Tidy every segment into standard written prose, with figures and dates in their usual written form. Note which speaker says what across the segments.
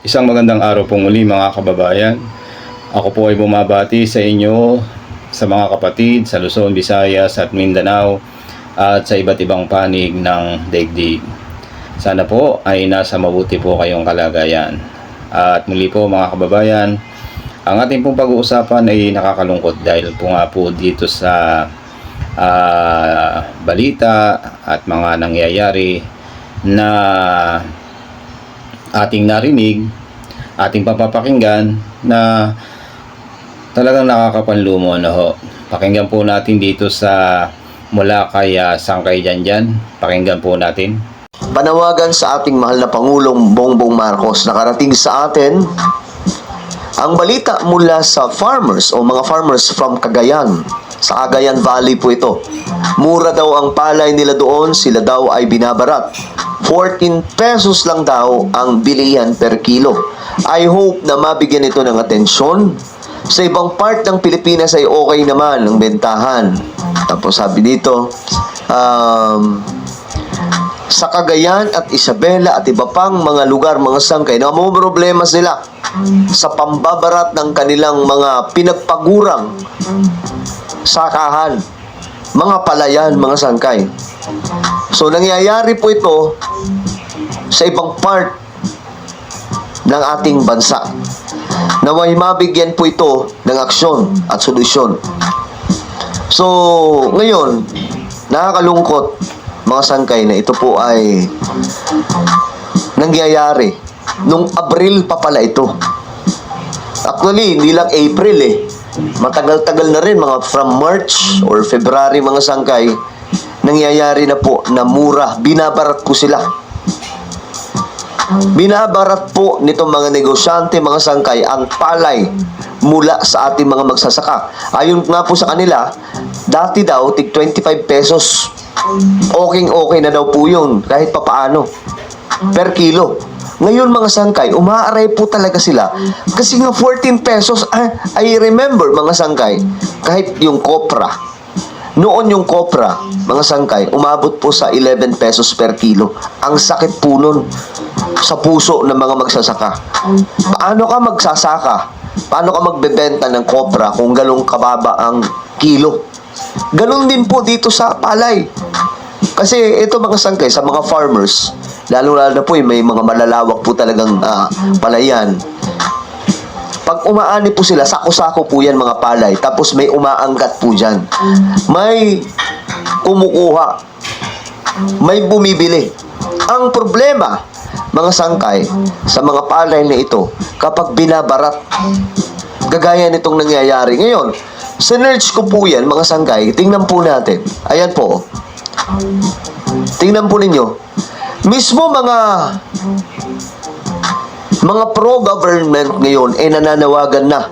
Speaker 1: Isang magandang araw po muli mga kababayan. Ako po ay bumabati sa inyo, sa mga kapatid sa Luzon, Visayas at Mindanao at sa iba't ibang panig ng daigdig. Sana po ay nasa mabuti po kayong kalagayan. At muli po mga kababayan, ang ating pong pag-uusapan ay nakakalungkot dahil po nga po dito sa balita at mga nangyayari na ating narinig, ating papapakinggan na talagang nakakapanlumo na ho. Pakinggan po natin dito sa mula kay Sangkay Janjan. Pakinggan po natin.
Speaker 2: Panawagan sa ating mahal na Pangulong Bongbong Marcos. Nakarating sa atin ang balita mula sa farmers o mga farmers from Cagayan. Sa Cagayan Valley po ito. Mura daw ang palay nila doon, sila daw ay binabarat. 14 pesos lang daw ang bilihan per kilo. I hope na mabigyan ito ng atensyon. Sa ibang part ng Pilipinas ay okay naman ang bentahan. Tapos sabi dito, sa Cagayan at Isabela at iba pang mga lugar, mga sangkay, na mga problema sila sa pambabarat ng kanilang mga pinagpagurang sakahan, mga palayan, mga sangkay. So, nangyayari po ito sa ibang part ng ating bansa. Naway mabigyan po ito ng aksyon at solusyon. So, ngayon, nakakalungkot mga sangkay na ito po ay nangyayari. Nung Abril pa pala ito. Actually, hindi lang April eh. Matagal-tagal na rin, mga from March or February mga sangkay, nangyayari na po na mura. Binabarat po sila. Binabarat po nitong mga negosyante, mga sangkay, ang palay mula sa ating mga magsasaka. Ayon nga po sa kanila, dati daw, tig 25 pesos. Okay na daw po yun, kahit papaano. Per kilo. Ngayon mga sangkay, umaaray po talaga sila. Kasi nga 14 pesos, I remember mga sangkay, kahit yung kopra. Noon yung kopra, mga sangkay, umabot po sa 11 pesos per kilo. Ang sakit po nun sa puso ng mga magsasaka. Paano ka magsasaka? Paano ka magbebenta ng kopra kung galong kababa ang kilo? Ganon din po dito sa palay. Kasi ito mga sangkay, sa mga farmers, lalo-lalo na po may mga malalawak po talagang palayan. Pag umaani po sila, sako-sako po yan mga palay. Tapos may umaangkat po dyan. May kumukuha. May bumibili. Ang problema, mga sangkay, sa mga palay na ito, kapag binabarat, gagaya nitong nangyayari ngayon, sinerge ko po yan, mga sangkay, tingnan po natin. Ayan po. Tingnan po ninyo. Mismo mga pro-government ngayon ay nananawagan na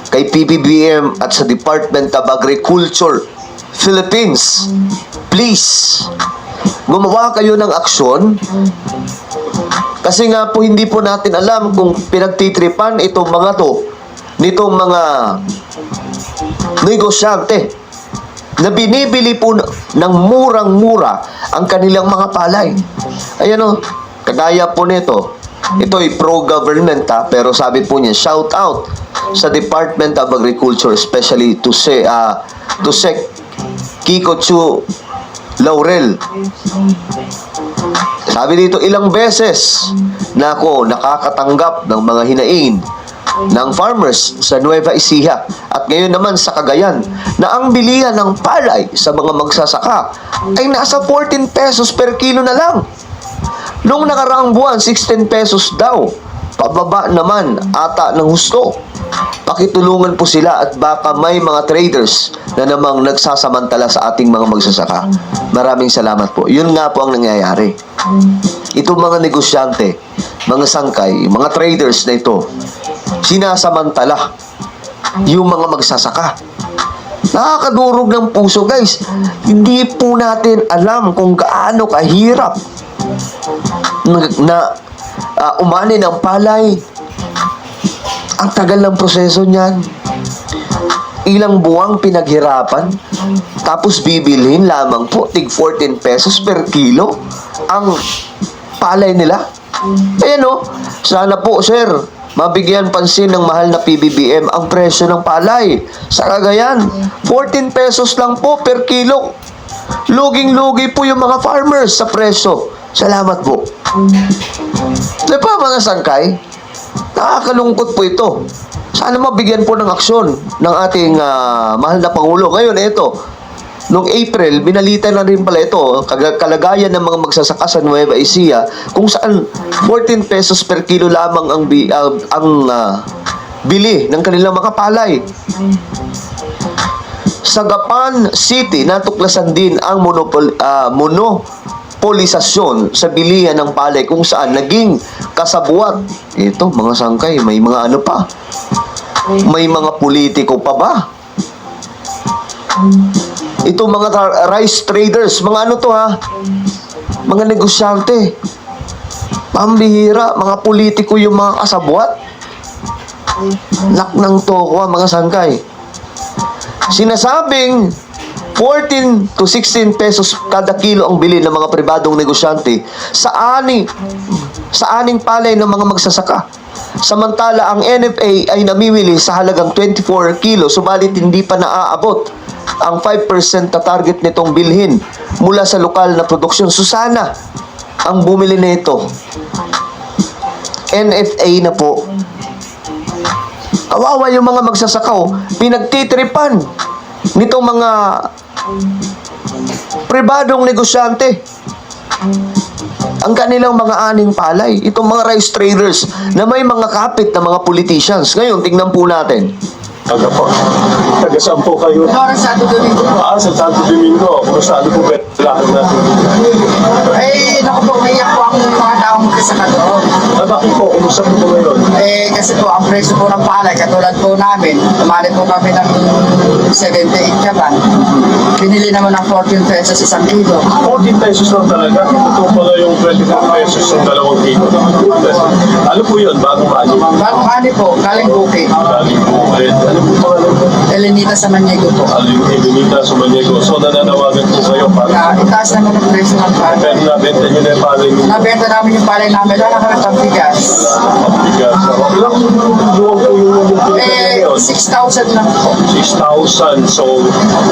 Speaker 2: kay PBBM at sa Department of Agriculture Philippines. Please, gumawa kayo ng aksyon kasi nga po hindi po natin alam kung pinagtitripan itong mga to nitong mga negosyante na binibili po ng murang-mura ang kanilang mga palay. Ayan o, kagaya po nito. Ito ay pro-government pero sabi po niya, shout out sa Department of Agriculture, especially to Sec Kiko Chu Laurel. Sabi dito, ilang beses na ako nakakatanggap ng mga hinain ng farmers sa Nueva Ecija at ngayon naman sa Cagayan na ang bilihan ng palay sa mga magsasaka ay nasa 14 pesos per kilo na lang. Noong nakaraang buwan, 16 pesos daw. Pababa naman ata ng husto. Pakitulungan po sila at baka may mga traders na namang nagsasamantala sa ating mga magsasaka. Maraming salamat po. Yun nga po ang nangyayari. Itong mga negosyante, mga sangkay, mga traders na ito, sinasamantala yung mga magsasaka. Nakakadurog ng puso, guys. Hindi po natin alam kung gaano kahirap na umani ng palay. Ang tagal ng proseso niyan. Ilang buwang pinaghirapan. Tapos bibilhin lamang po tig 14 pesos per kilo ang palay nila. Ayan o, sana po sir, mabigyan pansin ng mahal na PBBM ang presyo ng palay. Sa Cagayan, 14 pesos lang po per kilo. Luging-lugi po yung mga farmers sa presyo. Salamat po. Di ba mga sangkay? Nakakalungkot po ito. Sana mabigyan po ng aksyon ng ating mahal na Pangulo. Ngayon, ito, noong April, binalita na rin pala ito, kalagayan ng mga magsasaka sa Nueva Ecija, kung saan 14 pesos per kilo lamang ang bili ng kanilang mga palay. Sa Gapan City, natuklasan din ang monopolisasyon sa bilihan ng palay kung saan naging kasabuat. Ito, mga sangkay, may mga ano pa. May mga politiko pa ba? Ito mga rice traders, mga ano to ha? Mga negosyante. Pambihira, mga politiko yung mga kasabwat. Lak ng toko mga sangkay. Sinasabing 14 to 16 pesos kada kilo ang bili ng mga pribadong negosyante sa aning palay ng mga magsasaka. Samantala, ang NFA ay namimili sa halagang 24 kilo, subalit hindi pa naaabot ang 5% na target nitong bilhin mula sa lokal na produksyon. Susana ang bumili nito. NFA na po. Kawawa yung mga magsasaka, pinagtitripan nitong mga pribadong negosyante ang kanilang mga aning palay. Itong mga rice traders na may mga kapit na mga politicians. Ngayon, tingnan po natin.
Speaker 3: Taga po. Taga saan po kayo?
Speaker 4: Santo Domingo po.
Speaker 3: Sa Santo Domingo. Kumusta po ba lakad natin?
Speaker 4: Naku po, naiyak po ang mga taong magkasaka doon.
Speaker 3: Bakit po? Kumusta po ngayon?
Speaker 4: Kasi po, ang presyo po ng palay, katulad po namin, tumali po kami ng 78 kaban. Pinili naman ng 14 pesos isang kilo.
Speaker 3: 14 pesos lang talaga. Ito pala yung 24 pesos ng 2 kilo. Ano po yun? Bagong ani?
Speaker 4: Bagong ani po, galing bukid.
Speaker 3: Galing po. Ano po pangalan po?
Speaker 4: Elenita sa Maniego po.
Speaker 3: Alimita sa Maniego. So nananawagan po kayo para
Speaker 4: Itaas naman ang presyo ng palay.
Speaker 3: pero nabenta nyo na yung palay nyo.
Speaker 4: Nabenta namin yung palay namin, wala kami pagbigas.
Speaker 3: Mabigas. Ilang buwan po yung
Speaker 4: 6,000 lang po.
Speaker 3: 6,000. So,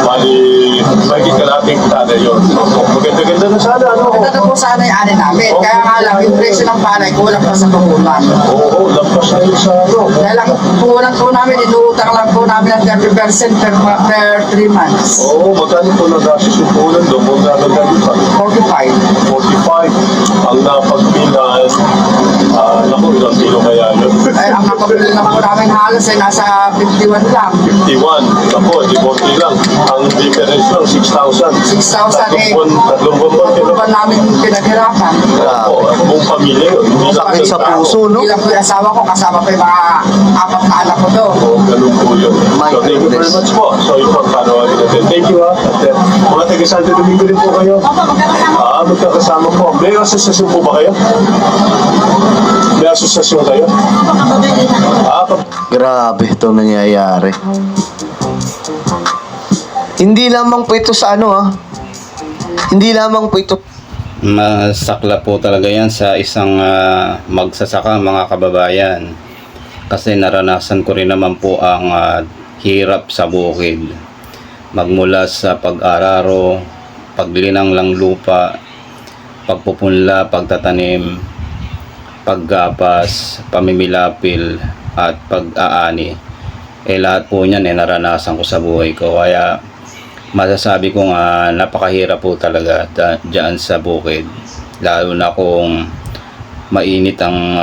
Speaker 3: bali, magiging kalating tada yun. Maganda-ganda na sana, ano?
Speaker 4: Ito na po sana yung ani namin. Kaya nga lang, yung presyo ng palay, kulang pa sa puhunan.
Speaker 3: Oo, lampas na yun sa ano.
Speaker 4: Dahil ang puhunan po namin, inuutang lang po namin ng 30% per 3 months.
Speaker 3: Oo, magkano po nag-asis yung punan doon? Kung nagagano pa?
Speaker 4: 45.
Speaker 3: 45. Ang napagbilan, naku, ilang kilo kaya yun?
Speaker 4: Ay, ang nakapili na po namin halos ay nasa 51 lang.
Speaker 3: 51. Naku, di 40 lang. Ang difference lang, 6,000.
Speaker 4: 6,000 eh.
Speaker 3: Tatlong buwan
Speaker 4: Ano ba namin pinaghirapan?
Speaker 3: Opo, at buong pamilya yun. Hindi lang
Speaker 2: Sakit sa puso, no?
Speaker 4: Hindi lang po yung asawa ko, kasama po yung mga 4 na anak ko doon.
Speaker 3: Oo, ganun po yun.
Speaker 2: My
Speaker 3: So, thank you very
Speaker 2: goodness.
Speaker 3: much po. So, ito ang panawagin natin. Thank you ha. At mga taga Santo Domingo rin po kayo. Magkakasama po. May asosasyon po ba kayo? May asosasyon kayo?
Speaker 2: Grabe itong nangyayari. Hindi lamang po ito sa ano Hindi lamang po ito
Speaker 1: Masakla po talaga yan sa isang magsasaka, mga kababayan, kasi naranasan ko rin naman po ang hirap sa bukid, magmula sa pag-araro, paglinang lang lupa, pagpupunla, pagtatanim, paggapas, pamimilapil at pag-aani. Lahat po niyan naranasan ko sa buhay ko, kaya masasabi kong napakahirap po talaga dyan sa bukid, lalo na kung mainit ang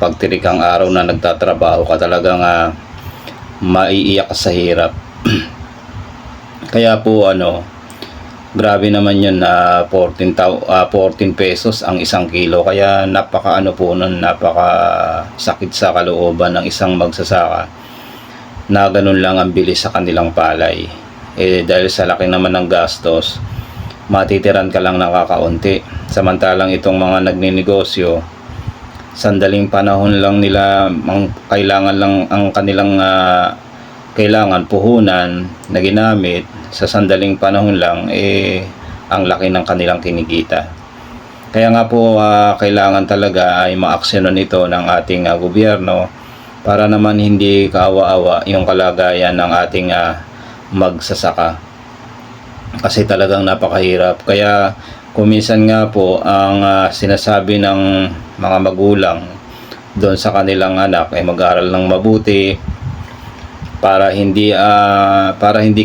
Speaker 1: pagtirik ang araw na nagtatrabaho ka, talagang maiiyak ka sa hirap. Kaya po grabe naman yun na 14 pesos ang isang kilo, kaya napaka po nun, napaka sakit sa kalooban ng isang magsasaka na ganun lang ang bilis sa kanilang palay. Dahil sa laki naman ng gastos, matitiran ka lang ng kakaunti. Samantalang itong mga nagninegosyo, sandaling panahon lang nila kailangan lang ang kanilang kailangan puhunan na ginamit sa sandaling panahon lang, ang laki ng kanilang kinikita. Kaya nga po kailangan talaga ay maaksyonan ito ng ating gobyerno para naman hindi kaawa-awa yung kalagayan ng ating magsasaka. Kasi talagang napakahirap. Kaya kuminsan nga po ang sinasabi ng mga magulang doon sa kanilang anak ay mag-aral ng mabuti para hindi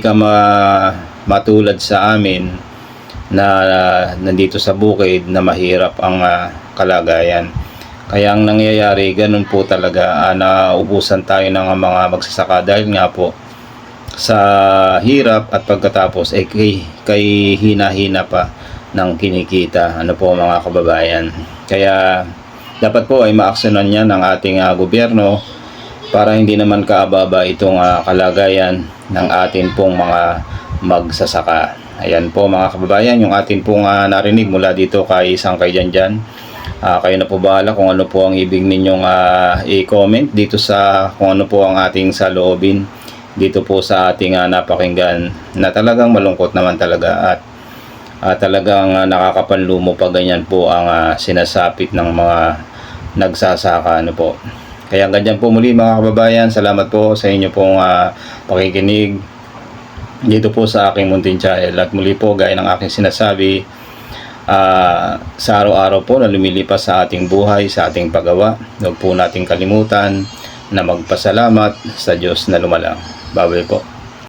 Speaker 1: ka matulad sa amin na nandito sa bukid na mahirap ang kalagayan. Kaya ang nangyayari ganun po talaga, nauubusan tayo ng mga magsasaka dahil nga po sa hirap at pagkatapos ay kay hina-hina pa ng kinikita. Ano po mga kababayan, kaya dapat po ay maaksyonan niya ng ating gobyerno para hindi naman kaababa itong kalagayan ng atin pong mga magsasaka. Ayan po mga kababayan, yung atin pong narinig mula dito kay Sangkay Janjan. Kayo na po bahala kung ano po ang ibig ninyong i-comment dito sa kung ano po ang ating saloobin dito po sa ating napakinggan na talagang malungkot naman talaga at talagang nakakapanlumo pa ganyan po ang sinasapit ng mga nagsasaka. Ano po. Kaya ganyan po muli mga kababayan, salamat po sa inyo pong pakikinig dito po sa aking munting channel. At muli po, gaya ng aking sinasabi, sa araw-araw po na lumilipas sa ating buhay, sa ating paggawa, huwag po nating kalimutan na magpasalamat sa Diyos na lumalang. Bye-bye po.